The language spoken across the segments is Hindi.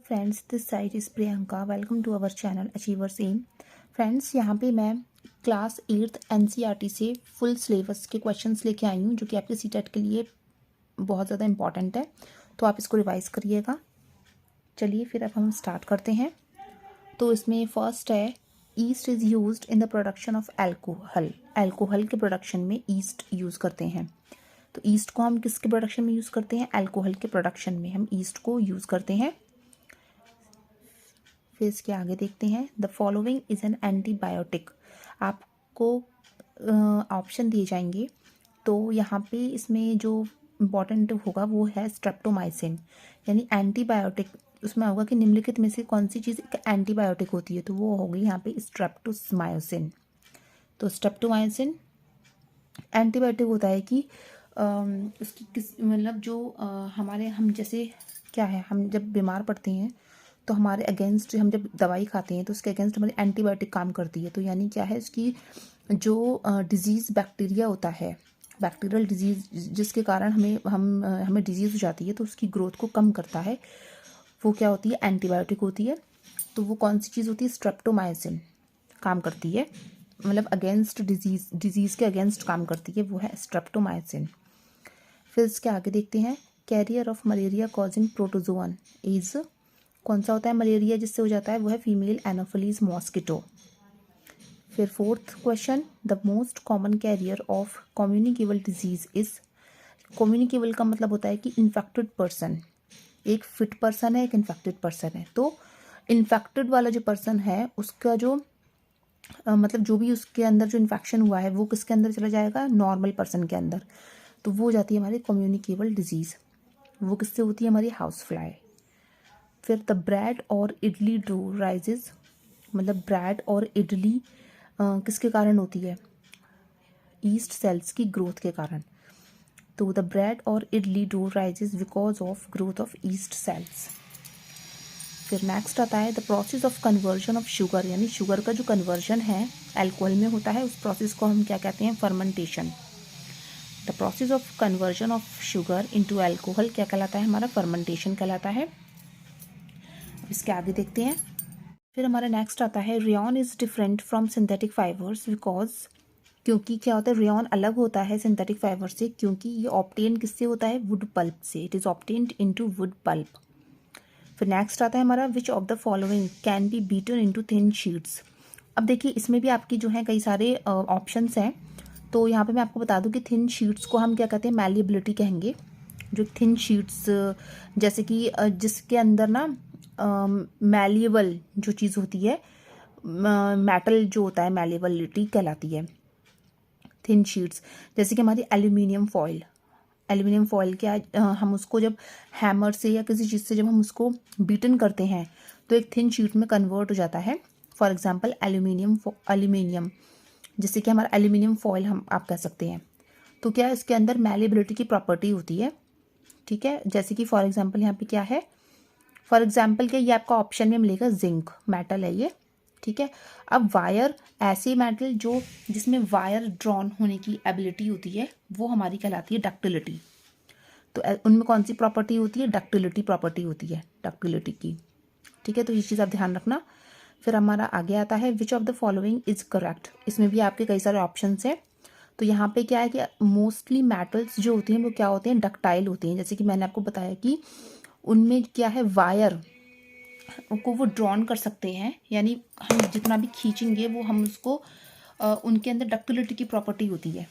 Friends, this side is Priyanka. Welcome to our channel achievers M. Friends, यहाँ पे मैं क्लास 8th एनसीईआरटी से फुल सिलेबस के क्वेश्चंस लेके आई हूँ, जो कि आपके सीटेट के लिए बहुत ज़्यादा इंपॉर्टेंट है, तो आप इसको रिवाइज़ करिएगा। चलिए फिर अब हम स्टार्ट करते हैं। तो इसमें फर्स्ट है, east is used in the production of alcohol. Alcohol के प्रोडक्शन में ईस्ट यूज़ करते हैं। तो ईस्ट को हम किसके प्रोडक्शन में यूज़ करते हैं? एल्कोहल के प्रोडक्शन में हम ईस्ट को यूज़ करते हैं। फिर इसके आगे देखते हैं, the following is an antibiotic. आपको ऑप्शन दिए जाएंगे, तो यहाँ पे इसमें जो इम्पॉर्टेंट होगा वो है स्ट्रेप्टोमाइसिन, यानी एंटीबायोटिक। उसमें होगा कि निम्नलिखित में से कौन सी चीज़ एक एंटीबायोटिक होती है, तो वो होगी यहाँ पे स्ट्रेप्टोमाइसिन। तो स्ट्रेप्टोमाइसिन एंटीबायोटिक होता है कि उसकी किस मतलब जो हमारे हम जैसे क्या है, हम जब बीमार पड़ते हैं तो हमारे अगेंस्ट हम जब दवाई खाते हैं तो उसके अगेंस्ट हमारी एंटीबायोटिक काम करती है। तो यानी क्या है, इसकी जो डिजीज़ बैक्टीरिया होता है, बैक्टीरियल डिजीज़ जिसके कारण हमें डिजीज़ हो जाती है, तो उसकी ग्रोथ को कम करता है, वो क्या होती है? एंटीबायोटिक होती है। तो वो कौन सी चीज़ होती है? स्ट्रेप्टोमाइसिन काम करती है, मतलब अगेंस्ट डिजीज़ के अगेंस्ट काम करती है, वो है स्ट्रेप्टोमाइसिन। फिर इसके आगे देखते हैं, carrier of malaria causing protozoan is, कौन सा होता है मलेरिया जिससे हो जाता है? वो है फीमेल एनोफिलीज मॉस्किटो। फिर fourth question, the most common carrier of communicable disease is. Communicable का मतलब होता है कि इन्फेक्टेड पर्सन, एक फिट पर्सन है, एक इन्फेक्टेड पर्सन है। तो इन्फेक्टेड वाला जो पर्सन है उसका जो मतलब जो भी उसके अंदर जो इन्फेक्शन हुआ है वो किसके अंदर चला जाएगा? नॉर्मल पर्सन के अंदर। तो वो हो जाती है हमारी कम्युनिकेबल डिजीज़। वो किससे होती है? हमारी हाउस फ्लाई। फिर द ब्रेड और इडली डो राइजेज, मतलब ब्रेड और इडली किसके कारण होती है? ईस्ट सेल्स की ग्रोथ के कारण। तो द ब्रेड और idli dough rises because of growth of yeast cells. फिर नेक्स्ट आता है, the process of conversion of sugar, यानी शुगर का जो कन्वर्जन है अल्कोहल में होता है, उस प्रोसेस को हम क्या कहते हैं? Fermentation. The process of conversion of sugar into alcohol क्या कहलाता है? हमारा फर्मेंटेशन कहलाता है। इसके आगे देखते हैं, फिर हमारा नेक्स्ट आता है, rayon is different from synthetic fibres because, क्योंकि क्या होता है? रेयॉन अलग होता है सिंथेटिक फाइबर से, क्योंकि ये ऑब्टेन किससे होता है? वुड पल्प से। It is obtained into wood pulp. फिर नेक्स्ट आता है हमारा, विच of the following can be beaten into thin sheets. अब देखिए इसमें भी आपकी जो है कई सारे ऑप्शंस हैं। तो यहाँ पे मैं आपको बता दूँ कि थिन शीट्स को हम क्या कहते हैं? मैलिएबिलिटी कहेंगे। जो थिन शीट्स जैसे कि जिसके अंदर ना मैलिएबल जो चीज़ होती है, मेटल जो होता है, मैलिएबिलिटी कहलाती है थिन शीट्स। जैसे कि हमारी एल्यूमिनियम फॉयल, एल्यूमिनियम फॉयल क्या हम उसको जब हैमर से या किसी चीज़ से जब हम उसको बीटन करते हैं तो एक थिन शीट में कन्वर्ट हो जाता है। फॉर एग्जांपल एल्यूमिनियम, जैसे कि हमारा एल्यूमिनियम फॉयल हम आप कह सकते हैं। तो क्या इसके अंदर मैलिएबिलिटी की प्रॉपर्टी होती है, ठीक है। जैसे कि फॉर एग्जांपल यहाँ पे क्या है, फॉर एग्जांपल क्या, ये आपका ऑप्शन में मिलेगा जिंक मेटल है ये, ठीक है। अब वायर, ऐसे मेटल जो जिसमें वायर ड्रॉन होने की एबिलिटी होती है, वो हमारी कहलाती है डक्टिलिटी। तो उनमें कौन सी प्रॉपर्टी होती है? डक्टिलिटी प्रॉपर्टी होती है, डक्टिलिटी की, ठीक है। तो ये चीज़ आप ध्यान रखना। फिर हमारा आगे आता है, विच of the following is correct. इसमें भी आपके कई सारे ऑप्शन हैं। तो यहाँ पे क्या है कि मोस्टली मेटल्स जो होते हैं वो क्या होते हैं? डक्टाइल होते हैं। जैसे कि मैंने आपको बताया कि उनमें क्या है, वायर को वो ड्रॉन कर सकते हैं, यानी हम जितना भी खींचेंगे वो हम उसको उनके अंदर डक्टिलिटी की प्रॉपर्टी होती है,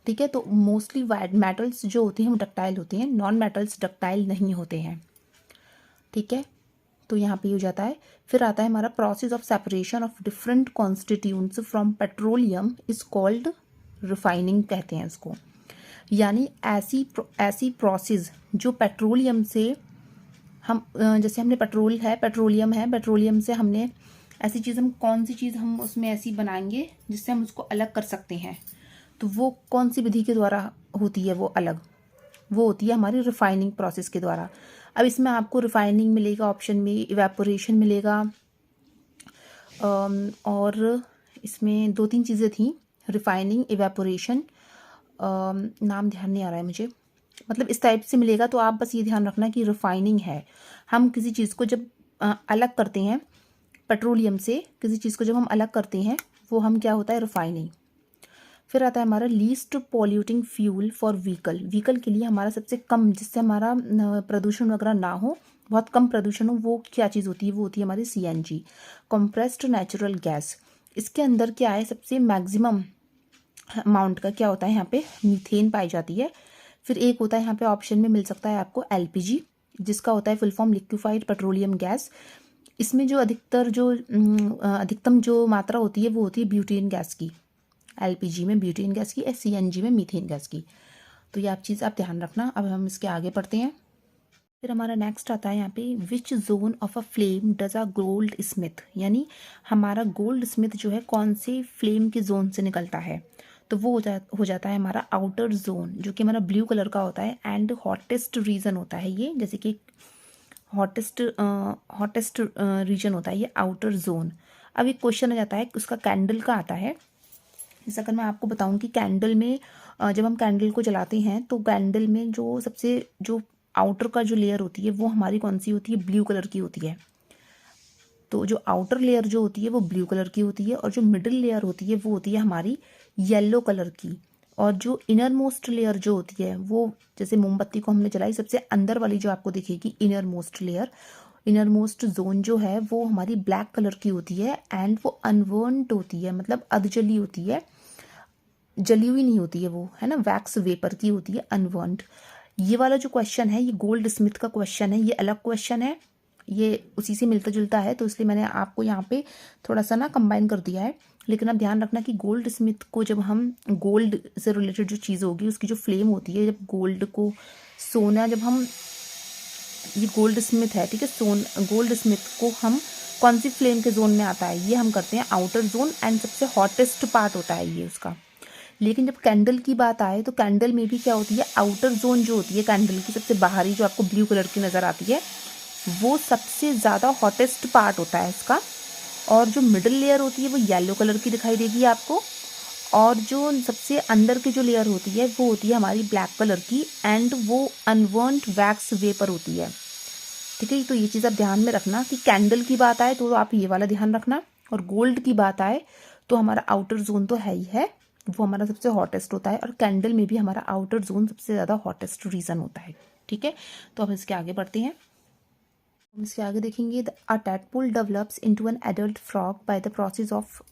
ठीक है। तो मोस्टली मेटल्स जो होते हैं वो डक्टाइल होते हैं, नॉन मेटल्स डक्टाइल नहीं होते हैं, ठीक है। तो यहाँ पे हो जाता है। फिर आता है हमारा, process of separation of different constituents from petroleum is called refining कहते हैं उसको। यानी ऐसी प्रोसेस जो पेट्रोलियम से हम जैसे हमने पेट्रोलियम है, पेट्रोलियम से हमने ऐसी चीज़, हम कौन सी चीज़ हम उसमें ऐसी बनाएंगे जिससे हम उसको अलग कर सकते हैं, तो वो कौन सी विधि के द्वारा होती है? वो अलग, वो होती है हमारी रिफाइनिंग प्रोसेस के द्वारा। अब इसमें आपको रिफाइनिंग मिलेगा ऑप्शन में, इवेपोरेशन मिलेगा, और इसमें 2-3 चीज़ें थी, रिफाइनिंग, इवेपोरेशन, नाम ध्यान नहीं आ रहा है मुझे, मतलब इस टाइप से मिलेगा। तो आप बस ये ध्यान रखना कि रिफाइनिंग है, हम किसी चीज़ को जब अलग करते हैं पेट्रोलियम से, किसी चीज़ को जब हम अलग करते हैं वो हम क्या होता है, रिफाइनिंग। फिर आता है हमारा least polluting fuel for vehicle. Vehicle के लिए हमारा सबसे कम, जिससे हमारा प्रदूषण वगैरह ना हो, बहुत कम प्रदूषण हो, वो क्या चीज़ होती है, वो होती है हमारी सीएनजी, कंप्रेस्ड नेचुरल गैस। इसके अंदर क्या है, सबसे मैक्सिमम अमाउंट का क्या होता है, यहाँ पे मीथेन पाई जाती है। फिर एक होता है यहाँ पे ऑप्शन में मिल सकता है आपको एलपीजी, जिसका होता है full form liquefied petroleum gas. इसमें जो अधिकतम जो मात्रा होती है वो होती है ब्यूटेन गैस की, एलपीजी में ब्यूटेन गैस की, सीएनजी में मीथेन गैस की। तो ये आप चीज़ आप ध्यान रखना। अब हम इसके आगे पढ़ते हैं। फिर हमारा नेक्स्ट आता है यहाँ पे, which zone of a flame does a goldsmith, यानी हमारा गोल्ड स्मिथ जो है कौन से फ्लेम के जोन से निकलता है। तो वो हो जाता है हमारा आउटर जोन, जो कि हमारा ब्लू कलर का होता है एंड हॉटेस्ट रीजन होता है ये, जैसे कि हॉटेस्ट रीजन होता है ये आउटर जोन। अब एक क्वेश्चन आ जाता है उसका कैंडल का आता है। जैसे अगर मैं आपको बताऊं कि कैंडल में जब हम कैंडल को जलाते हैं तो कैंडल में जो सबसे जो आउटर का जो लेयर होती है वो हमारी कौन सी होती है, ब्लू कलर की होती है। तो जो आउटर लेयर जो होती है वो ब्लू कलर की होती है, और जो मिडिल लेयर होती है वो होती है हमारी येलो कलर की, और जो इनर मोस्ट लेयर जो होती है वो, जैसे मोमबत्ती को हमने जलाई, सबसे अंदर वाली जो आपको दिखेगी inner most layer, inner most zone जो है वो हमारी ब्लैक कलर की होती है एंड वो अनबर्न्ड होती है, मतलब अधजली होती है, जली हुई नहीं होती है वो, है ना, वैक्स वेपर की होती है, अनबर्न्ड। ये वाला जो क्वेश्चन है ये गोल्ड स्मिथ का क्वेश्चन है, ये अलग क्वेश्चन है, ये उसी से मिलता जुलता है, तो इसलिए मैंने आपको यहाँ पे थोड़ा सा ना कंबाइन कर दिया है। लेकिन अब ध्यान रखना कि गोल्ड स्मिथ को जब हम गोल्ड से रिलेटेड जो चीज़ होगी उसकी जो फ्लेम होती है, जब गोल्ड को सोना, जब हम, ये गोल्ड स्मिथ है, ठीक है, गोल्ड स्मिथ को हम कौन सी फ्लेम के जोन में आता है, ये हम करते हैं आउटर जोन, एंड सबसे हॉटेस्ट पार्ट होता है ये उसका। लेकिन जब कैंडल की बात आए तो कैंडल में भी क्या होती है, आउटर जोन जो होती है कैंडल की सबसे बाहरी, जो आपको ब्लू कलर की नज़र आती है, वो सबसे ज़्यादा हॉटेस्ट पार्ट होता है इसका, और जो मिडिल लेयर होती है वो येलो कलर की दिखाई देगी आपको, और जो सबसे अंदर की जो लेयर होती है वो होती है हमारी ब्लैक कलर की, एंड वो अनबर्न्ड वैक्स वेपर होती है, ठीक है। तो ये चीज़ आप ध्यान में रखना कि कैंडल की बात आए तो आप ये वाला ध्यान रखना, और गोल्ड की बात आए तो हमारा आउटर जोन तो है ही है, वो हमारा सबसे हॉटेस्ट होता है, और कैंडल में भी हमारा आउटर जोन सबसे ज़्यादा हॉटेस्ट रीजन होता है, ठीक है। तो हम इसके आगे बढ़ते हैं। हम इसके आगे देखेंगे, a tadpole develops into an adult frog by the process of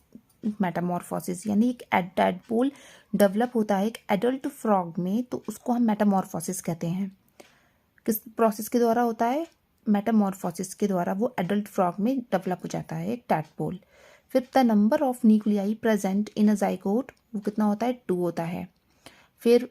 metamorphosis, यानी एक टैडपोल डेवलप होता है एक एडल्ट फ्रॉग में, तो उसको हम मेटामॉर्फोसिस कहते हैं। किस प्रोसेस के द्वारा होता है, मेटामॉर्फोसिस के द्वारा वो एडल्ट फ्रॉग में डेवलप हो जाता है एक टैडपोल। फिर the number of nuclei present in a zygote, वो कितना होता है, 2 होता है। फिर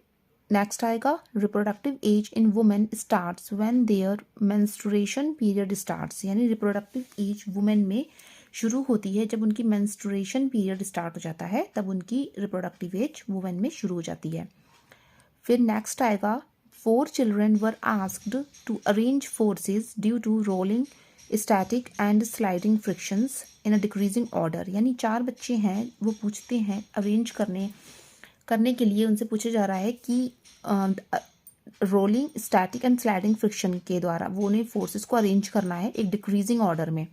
नेक्स्ट आएगा, reproductive age in women starts when their menstruation period starts, यानी रिप्रोडक्टिव एज वुमेन में शुरू होती है जब उनकी मेंस्ट्रुएशन पीरियड स्टार्ट हो जाता है, तब उनकी रिप्रोडक्टिव एज वुमेन में शुरू हो जाती है। फिर नेक्स्ट आएगा, 4 children were asked to arrange forces due to rolling, static and sliding frictions in a decreasing order, यानी 4 बच्चे हैं, वो पूछते हैं अरेंज करने के लिए उनसे पूछा जा रहा है कि rolling, static and sliding friction के द्वारा वो उन्हें फोर्सेस को अरेंज करना है एक डिक्रीजिंग ऑर्डर में।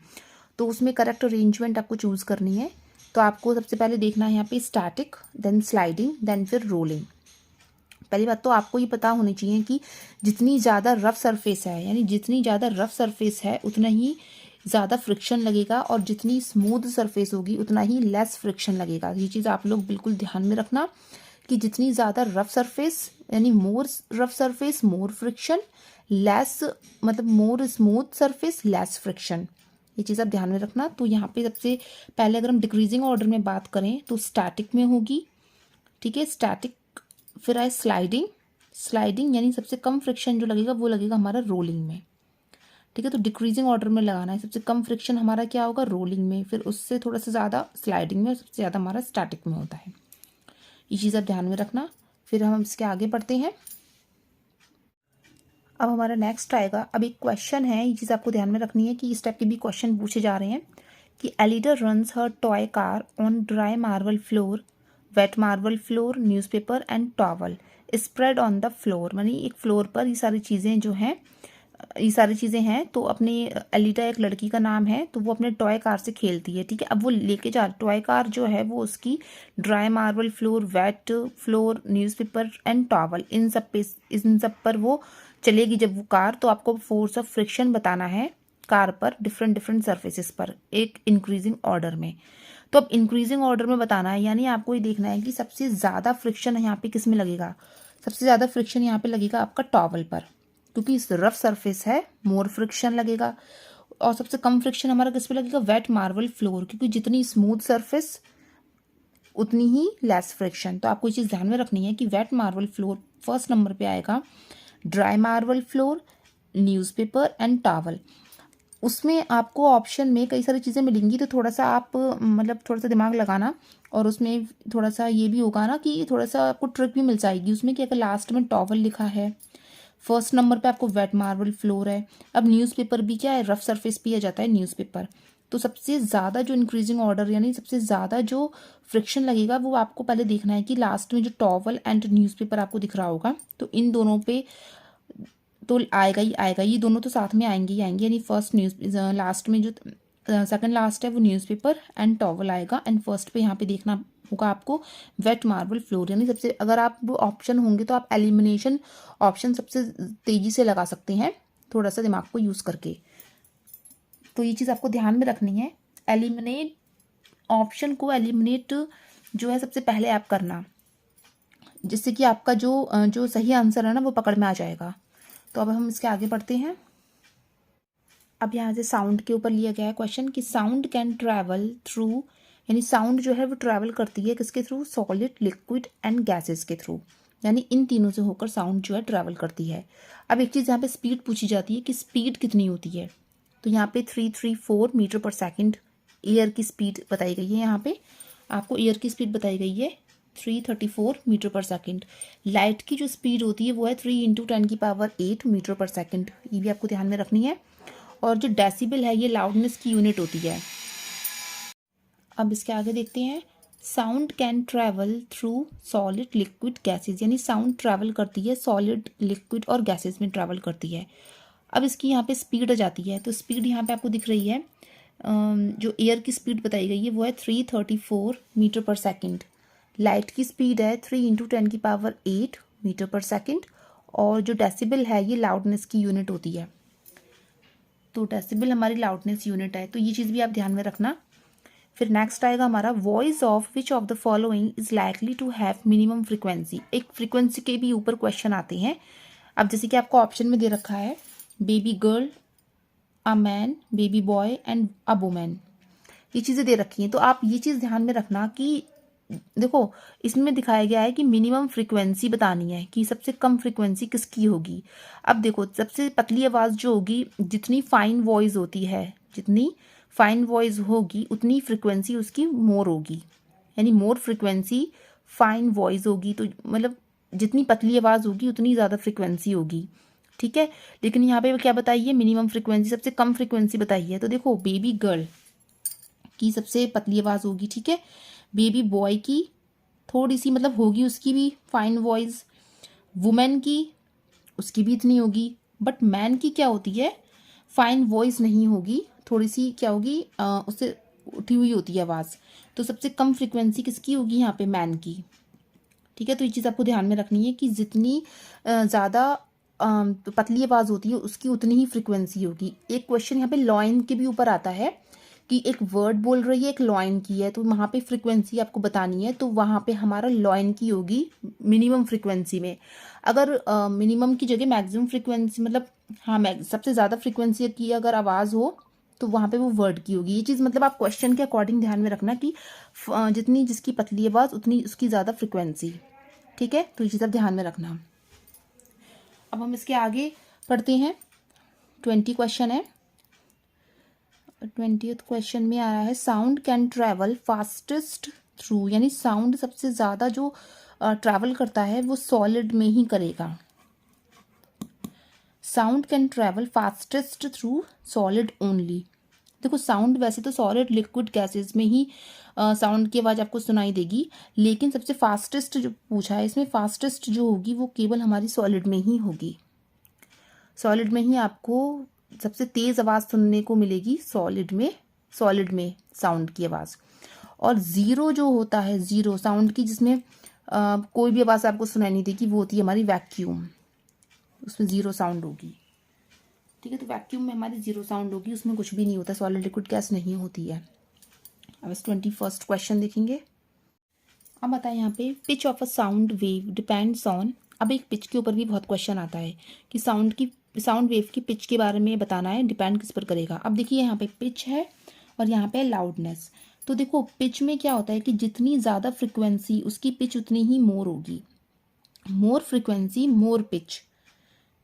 तो उसमें करेक्ट अरेंजमेंट आपको चूज़ करनी है। तो आपको सबसे पहले देखना है यहाँ पे स्टैटिक, देन स्लाइडिंग, देन फिर रोलिंग। पहली बात तो आपको ये पता होनी चाहिए कि जितनी ज़्यादा रफ सरफेस है, यानी जितनी ज़्यादा रफ सरफेस है उतना ही ज़्यादा फ्रिक्शन लगेगा, और जितनी स्मूथ सरफेस होगी उतना ही लेस फ्रिक्शन लगेगा। ये चीज़ आप लोग बिल्कुल ध्यान में रखना कि जितनी ज़्यादा रफ सरफेस, यानी more rough surface more friction, less मतलब more smooth surface less friction, ये चीज़ आप ध्यान में रखना। तो यहाँ पे सबसे पहले अगर हम डिक्रीजिंग ऑर्डर में बात करें तो स्टैटिक में होगी, ठीक है, स्टैटिक। फिर आए स्लाइडिंग यानी सबसे कम फ्रिक्शन जो लगेगा वो लगेगा हमारा रोलिंग में, ठीक है। तो डिक्रीजिंग ऑर्डर में लगाना है, सबसे कम फ्रिक्शन हमारा क्या होगा, रोलिंग में, फिर उससे थोड़ा सा ज़्यादा स्लाइडिंग में, और सबसे ज़्यादा हमारा स्टैटिक में होता है। ये चीज़ आप ध्यान में रखना। फिर हम इसके आगे बढ़ते हैं। अब हमारा नेक्स्ट आएगा, अब एक क्वेश्चन है, ये चीज़ आपको ध्यान में रखनी है कि इस टाइप के भी क्वेश्चन पूछे जा रहे हैं कि Alida runs her toy car on dry marble floor, wet marble floor, newspaper and towel spread on the floor, यानी एक फ्लोर पर ये सारी चीज़ें जो हैं ये सारी चीज़ें हैं। तो अपने एलिटा एक लड़की का नाम है, तो वो अपने टॉय कार से खेलती है, ठीक है। अब वो लेके जा टॉय कार जो है वो उसकी dry marble floor, wet floor, newspaper and towel, इन सब पर वो चलेगी जब वो कार। तो आपको फोर्स ऑफ फ्रिक्शन बताना है कार पर डिफरेंट डिफरेंट सर्फेसिस पर एक इंक्रीजिंग ऑर्डर में। तो अब इंक्रीजिंग ऑर्डर में बताना है, यानी आपको ये देखना है कि सबसे ज़्यादा फ्रिक्शन यहाँ पे किस में लगेगा। सबसे ज़्यादा फ्रिक्शन यहाँ पे लगेगा आपका टॉवल पर, क्योंकि इस रफ सरफेस है, मोर फ्रिक्शन लगेगा। और सबसे कम फ्रिक्शन हमारा किस पे लगेगा, वेट मार्बल फ्लोर, क्योंकि जितनी स्मूथ सरफेस उतनी ही लेस फ्रिक्शन। तो आपको ये चीज़ ध्यान में रखनी है कि wet marble floor first number पे आएगा, dry marble floor, newspaper and towel. उसमें आपको ऑप्शन में कई सारी चीज़ें मिलेंगी, तो थोड़ा सा आप मतलब थोड़ा सा दिमाग लगाना। और उसमें थोड़ा सा ये भी होगा ना कि थोड़ा सा आपको ट्रिक भी मिल जाएगी उसमें कि अगर लास्ट में टॉवल लिखा है, फर्स्ट नंबर पे आपको वेट मार्बल फ्लोर है। अब न्यूज़पेपर भी क्या है, रफ सरफेस पे आ जाता है न्यूज़पेपर। तो सबसे ज़्यादा जो इंक्रीजिंग ऑर्डर यानी सबसे ज़्यादा जो फ्रिक्शन लगेगा वो आपको पहले देखना है कि लास्ट में जो टॉवल एंड न्यूज़पेपर आपको दिख रहा होगा, तो इन दोनों पे तो आएगा ही आएगा, ये दोनों तो साथ में आएंगे ही आएंगे। यानी फर्स्ट लास्ट में जो सेकंड लास्ट है वो न्यूज़पेपर एंड टॉवल आएगा, एंड फर्स्ट पे यहाँ पे देखना होगा आपको वेट मार्बल फ्लोर। यानी सबसे अगर आप ऑप्शन होंगे तो आप एलिमिनेशन ऑप्शन सबसे तेजी से लगा सकते हैं, थोड़ा सा दिमाग को यूज़ करके। तो ये चीज़ आपको ध्यान में रखनी है, एलिमिनेट ऑप्शन को एलिमिनेट जो है सबसे पहले आप करना, जिससे कि आपका जो सही आंसर है ना वो पकड़ में आ जाएगा। तो अब हम इसके आगे बढ़ते हैं। अब यहाँ से साउंड के ऊपर लिया गया है क्वेश्चन कि साउंड कैन ट्रैवल थ्रू, यानी साउंड जो है वो ट्रैवल करती है किसके through, solid, liquid and gases के थ्रू। यानी इन तीनों से होकर साउंड जो है ट्रैवल करती है। अब एक चीज़ यहाँ पे स्पीड पूछी जाती है कि स्पीड कितनी होती है। तो यहाँ पे 334 मीटर पर सेकेंड एयर की स्पीड बताई गई है। यहाँ पे आपको एयर की स्पीड बताई गई है 334 मीटर पर सेकेंड। लाइट की जो स्पीड होती है वो है 3 × 10⁸ मीटर पर सेकेंड, ये भी आपको ध्यान में रखनी है। और जो डेसिबल है ये लाउडनेस की यूनिट होती है। अब इसके आगे देखते हैं, sound can travel through solid, liquid, gases, यानी साउंड ट्रैवल करती है सॉलिड, लिक्विड और गैसेज में ट्रैवल करती है। अब इसकी यहाँ पे स्पीड आ जाती है, तो स्पीड यहाँ पे आपको दिख रही है, जो एयर की स्पीड बताई गई है वो है 334 मीटर पर सेकेंड। लाइट की स्पीड है 3 × 10⁸ मीटर पर सेकेंड। और जो डेसिबल है ये लाउडनेस की यूनिट होती है। तो डेसिबल हमारी लाउडनेस यूनिट है, तो ये चीज़ भी आप ध्यान में रखना। फिर नेक्स्ट आएगा हमारा, voice of which of the following is likely to have minimum frequency. एक फ्रिक्वेंसी के भी ऊपर क्वेश्चन आते हैं। अब जैसे कि आपको ऑप्शन में दे रखा है baby girl, a man, baby boy and a women, ये चीज़ें दे रखी हैं। तो आप ये चीज़ ध्यान में रखना कि देखो इसमें दिखाया गया है कि मिनिमम फ्रीक्वेंसी बतानी है कि सबसे कम फ्रीक्वेंसी किसकी होगी। अब देखो सबसे पतली आवाज़ जो होगी, जितनी फाइन वॉइस होती है, जितनी फाइन वॉइस होगी उतनी फ्रीक्वेंसी उसकी मोर होगी, यानी मोर फ्रीक्वेंसी फाइन वॉइस होगी। तो मतलब जितनी पतली आवाज़ होगी उतनी ज़्यादा फ्रीक्वेंसी होगी, ठीक है। लेकिन यहाँ पे क्या बताइए, मिनिमम फ्रीक्वेंसी, सबसे कम फ्रीक्वेंसी बताइए। तो देखो बेबी गर्ल की सबसे पतली आवाज़ होगी, ठीक है। बेबी बॉय की थोड़ी सी मतलब होगी उसकी भी फाइन वॉइस, वुमेन की उसकी भी इतनी होगी, बट मैन की क्या होती है, फाइन वॉइस नहीं होगी, थोड़ी सी क्या होगी उससे उठी हुई होती है आवाज़। तो सबसे कम फ्रीक्वेंसी किसकी होगी यहाँ पे, मैन की, ठीक है। तो ये चीज़ आपको ध्यान में रखनी है कि जितनी ज़्यादा पतली आवाज़ होती है उसकी उतनी ही फ्रीक्वेंसी होगी। एक क्वेश्चन यहाँ पे लॉइन के भी ऊपर आता है कि एक वर्ड बोल रही है, एक लॉइन की है, तो वहाँ पे फ्रीक्वेंसी आपको बतानी है। तो वहाँ पे हमारा लॉइन की होगी मिनिमम फ्रीक्वेंसी में। अगर मिनिमम की जगह मैक्सिमम फ्रीक्वेंसी मतलब हाँ सबसे ज़्यादा फ्रीक्वेंसी की अगर आवाज़ हो तो वहाँ पे वो वर्ड की होगी। ये चीज़ मतलब आप क्वेश्चन के अकॉर्डिंग ध्यान में रखना कि जितनी जिसकी पतली आवाज़ उतनी उसकी ज़्यादा फ्रीक्वेंसी, ठीक है। तो ये चीज़ आप ध्यान में रखना। अब हम इसके आगे पढ़ते हैं, 20 क्वेश्चन है। 20th क्वेश्चन में आया है, sound can travel fastest through, यानी साउंड सबसे ज़्यादा जो ट्रैवल करता है वो सॉलिड में ही करेगा। Sound can travel fastest through solid only. देखो साउंड वैसे तो सॉलिड, लिक्विड, गैसेस में ही साउंड की आवाज़ आपको सुनाई देगी, लेकिन सबसे फास्टेस्ट जो पूछा है इसमें फास्टेस्ट जो होगी वो केवल हमारी सॉलिड में ही होगी। सॉलिड में ही आपको सबसे तेज़ आवाज़ सुनने को मिलेगी, सॉलिड में साउंड की आवाज़। और ज़ीरो जो होता है, ज़ीरो साउंड की, जिसमें कोई भी आवाज़ आपको सुनाई नहीं देगी, वो होती है हमारी वैक्यूम, उसमें ज़ीरो साउंड होगी। ठीक है, तो वैक्यूम में हमारी ज़ीरो साउंड होगी, उसमें कुछ भी नहीं होता, सॉलिड लिक्विड गैस नहीं होती है। अब इस 21st क्वेश्चन देखेंगे। अब बताएं यहाँ पे, pitch of a sound wave depends on. अब एक पिच के ऊपर भी बहुत क्वेश्चन आता है कि साउंड वेव की पिच के बारे में बताना है, डिपेंड किस पर करेगा। अब देखिए यहाँ पे पिच है और यहाँ पे लाउडनेस। तो देखो पिच में क्या होता है कि जितनी ज़्यादा फ्रिक्वेंसी उसकी पिच उतनी ही मोर होगी, मोर फ्रिक्वेंसी मोर पिच।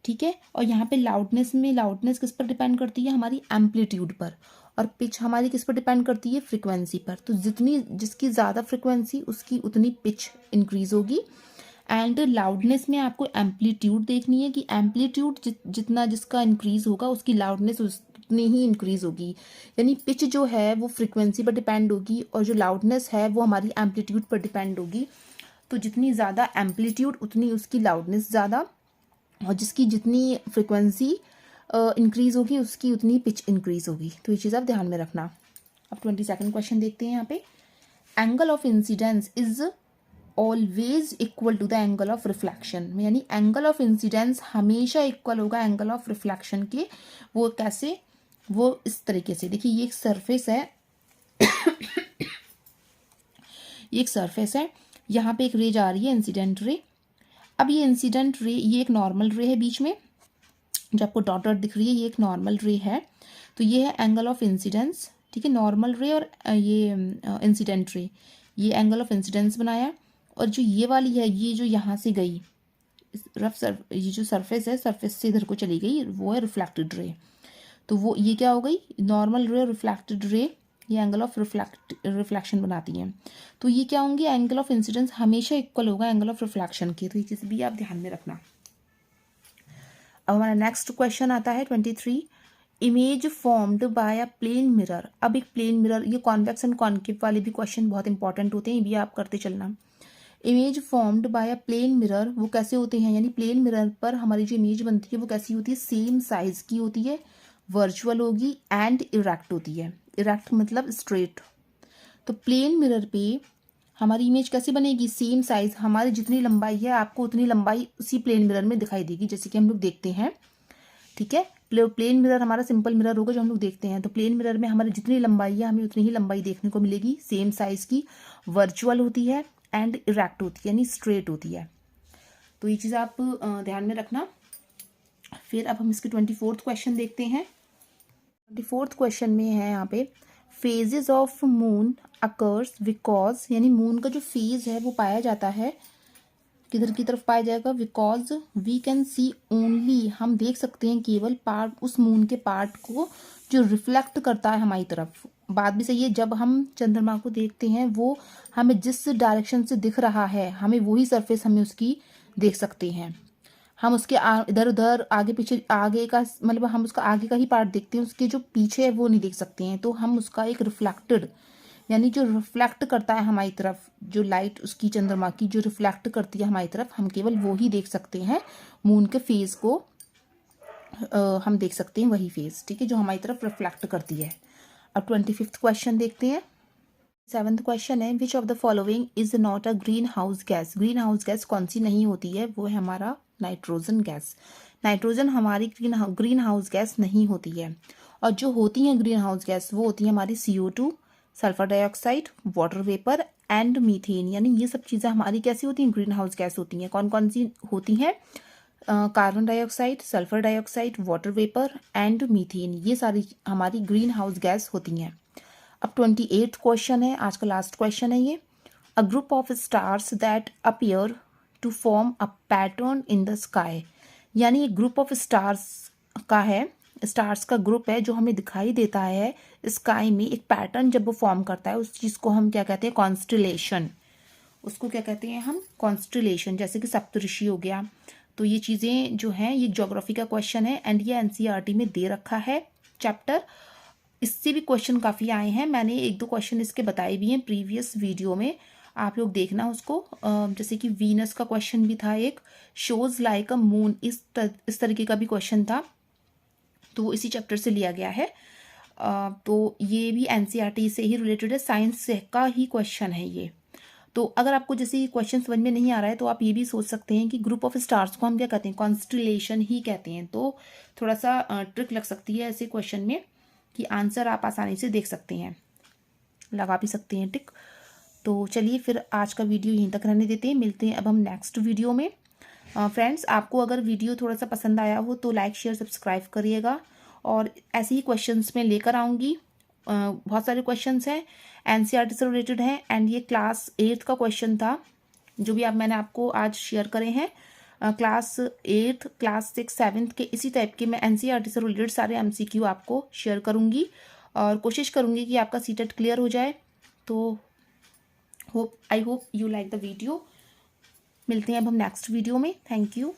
ठीक है, और यहाँ पे लाउडनेस में, लाउडनेस किस पर डिपेंड करती है, हमारी एम्पलीट्यूड पर, और पिच हमारी किस पर डिपेंड करती है, फ्रिक्वेंसी पर। तो जिसकी ज़्यादा फ्रिक्वेंसी उसकी उतनी पिच इंक्रीज होगी। एंड लाउडनेस में आपको एम्पलीट्यूड देखनी है कि एम्पलीट्यूड जितना जिसका इंक्रीज होगा उसकी लाउडनेस उतनी ही इंक्रीज होगी। यानी पिच जो है वो फ्रिक्वेंसी पर डिपेंड होगी और जो लाउडनेस है वो हमारी एम्पलीट्यूड पर डिपेंड होगी। तो जितनी ज़्यादा एम्पलीट्यूड उतनी उसकी लाउडनेस ज़्यादा, और जिसकी जितनी फ्रिक्वेंसी इंक्रीज होगी उसकी उतनी पिच इंक्रीज होगी। तो ये चीज़ आप ध्यान में रखना। अब 22nd क्वेश्चन देखते हैं यहाँ पे। Angle of incidence is always equal to the angle of reflection, यानी एंगल ऑफ इंसिडेंस हमेशा इक्वल होगा एंगल ऑफ रिफ्लेक्शन के। वो कैसे, वो इस तरीके से, देखिए ये एक सरफेस है ये एक सरफेस है, यहाँ पे एक रे जा रही है, इंसिडेंट रे। अब ये इंसिडेंट रे, ये एक नॉर्मल रे है बीच में, जो आपको डॉट डॉट दिख रही है, ये एक नॉर्मल रे है। तो ये है एंगल ऑफ इंसिडेंस। ठीक है, नॉर्मल रे और ये इंसिडेंट रे, ये एंगल ऑफ इंसिडेंस बनाया। और जो ये वाली है, ये जो यहाँ से गई, ये जो सरफेस है, सरफेस से इधर को चली गई, वो है रिफ्लेक्टेड रे। तो वो ये क्या हो गई, नॉर्मल रे और रिफ्लेक्टेड रे, ये एंगल ऑफ रिफ्लेक्शन बनाती हैं। तो ये क्या होंगे, एंगल ऑफ इंसिडेंस हमेशा इक्वल होगा एंगल ऑफ रिफ्लेक्शन के। तो ये चीज़ भी आप ध्यान में रखना। अब हमारा नेक्स्ट क्वेश्चन आता है 23। Image formed by a plane mirror. अब एक प्लेन मिरर, ये कॉन्वेक्स एंड कॉन्केव वाले भी क्वेश्चन बहुत इंपॉर्टेंट होते हैं, ये भी आप करते चलना। Image formed by a plane mirror, वो कैसे होते हैं, यानी प्लेन मिरर पर हमारी जो इमेज बनती है वो कैसी होती है, सेम साइज की होती है, वर्चुअल होगी एंड इरेक्ट होती है। इरेक्ट मतलब स्ट्रेट। तो प्लेन मिरर पे हमारी इमेज कैसे बनेगी, सेम साइज, हमारी जितनी लंबाई है आपको उतनी लंबाई उसी प्लेन मिरर में दिखाई देगी, जैसे कि हम लोग देखते हैं। ठीक है, प्लेन मिरर हमारा सिंपल मिरर होगा जो हम लोग देखते हैं। तो प्लेन मिरर में हमारी जितनी लंबाई है हमें उतनी ही लंबाई देखने को मिलेगी, सेम साइज की, वर्चुअल होती है एंड इरेक्ट होती है, यानी स्ट्रेट होती है। तो ये चीज़ आप ध्यान में रखना। फिर अब हम इसके 24th क्वेश्चन देखते हैं। 24th क्वेश्चन में है यहाँ पे, phases of moon occurs because, यानी मून का जो फेज है वो पाया जाता है, किधर की तरफ पाया जाएगा, because we can see only, हम देख सकते हैं केवल पार्ट, उस मून के पार्ट को जो रिफ्लेक्ट करता है हमारी तरफ। बात भी सही है, जब हम चंद्रमा को देखते हैं वो हमें जिस डायरेक्शन से दिख रहा है, हमें वही सरफेस हमें उसकी देख सकते हैं। हम उसके इधर उधर आगे पीछे, आगे का मतलब हम उसका आगे का ही पार्ट देखते हैं, उसके जो पीछे है वो नहीं देख सकते हैं। तो हम उसका एक रिफ्लेक्टेड, यानी जो रिफ्लेक्ट करता है हमारी तरफ, जो लाइट उसकी चंद्रमा की जो रिफ्लेक्ट करती है हमारी तरफ, हम केवल वो ही देख सकते हैं, मून के फेज को हम देख सकते हैं, वही फेज। ठीक है, जो हमारी तरफ रिफ्लेक्ट करती है। अब 25th क्वेश्चन देखते हैं। 7th क्वेश्चन है, विच of the following is not a green house gas. Green house gas कौन सी नहीं होती है, वो है हमारा नाइट्रोजन गैस। नाइट्रोजन हमारी ग्रीन हाउस गैस नहीं होती है। और जो होती हैं ग्रीन हाउस गैस वो होती है हमारी CO2, sulphur dioxide, water vapour and methane. यानी ये सब चीज़ें हमारी कैसी होती हैं, ग्रीन हाउस गैस होती हैं। कौन कौन सी होती हैं, carbon dioxide, sulphur dioxide, water vapour and methane, ये सारी हमारी ग्रीन हाउस गैस होती हैं। अब 28th क्वेश्चन है, आज का लास्ट क्वेश्चन है ये। A group of stars that appear to form a pattern in the sky. यानी एक ग्रुप ऑफ स्टार्स का है, स्टार्स का ग्रुप है जो हमें दिखाई देता है स्काई में, एक पैटर्न जब वो फॉर्म करता है, उस चीज़ को हम क्या कहते हैं, कॉन्स्टेलेशन। उसको क्या कहते हैं हम, कॉन्स्टेलेशन। जैसे कि सप्तऋषि हो गया। तो ये चीज़ें जो हैं, ये ज्योग्राफी का क्वेश्चन है एंड ये NCERT में दे रखा है चैप्टर। इससे भी क्वेश्चन काफ़ी आए हैं, मैंने 1-2 क्वेश्चन इसके बताए भी हैं प्रीवियस वीडियो में। आप लोग देखना उसको। जैसे कि वीनस का क्वेश्चन भी था एक, शोज लाइक अ मून, इस तरीके का भी क्वेश्चन था, तो वो इसी चैप्टर से लिया गया है। तो ये भी एनसीईआरटी से ही रिलेटेड है, साइंस का ही क्वेश्चन है ये। तो अगर आपको जैसे क्वेश्चन समझ में नहीं आ रहा है तो आप ये भी सोच सकते हैं कि ग्रुप ऑफ स्टार्स को हम क्या कहते हैं, कॉन्स्टिलेशन ही कहते हैं। तो थोड़ा सा ट्रिक लग सकती है ऐसे क्वेश्चन में कि आंसर आप आसानी से देख सकते हैं, लगा भी सकते हैं टिक। तो चलिए फिर आज का वीडियो यहीं तक रहने देते हैं, मिलते हैं अब हम नेक्स्ट वीडियो में। फ्रेंड्स, आपको अगर वीडियो थोड़ा सा पसंद आया हो तो लाइक शेयर सब्सक्राइब करिएगा, और ऐसे ही क्वेश्चंस मैं लेकर आऊँगी। बहुत सारे क्वेश्चंस हैं, एनसीईआरटी से रिलेटेड हैं, एंड ये क्लास 8 का क्वेश्चन था जो भी मैंने आपको आज शेयर करे हैं। क्लास 8, क्लास 6, 7 के इसी टाइप के मैं एनसीईआरटी से रिलेटेड सारे एमसीक्यू आपको शेयर करूँगी, और कोशिश करूँगी कि आपका सीटेट क्लियर हो जाए। तो I hope you like the video. मिलते हैं अब हम नेक्स्ट वीडियो में। Thank you.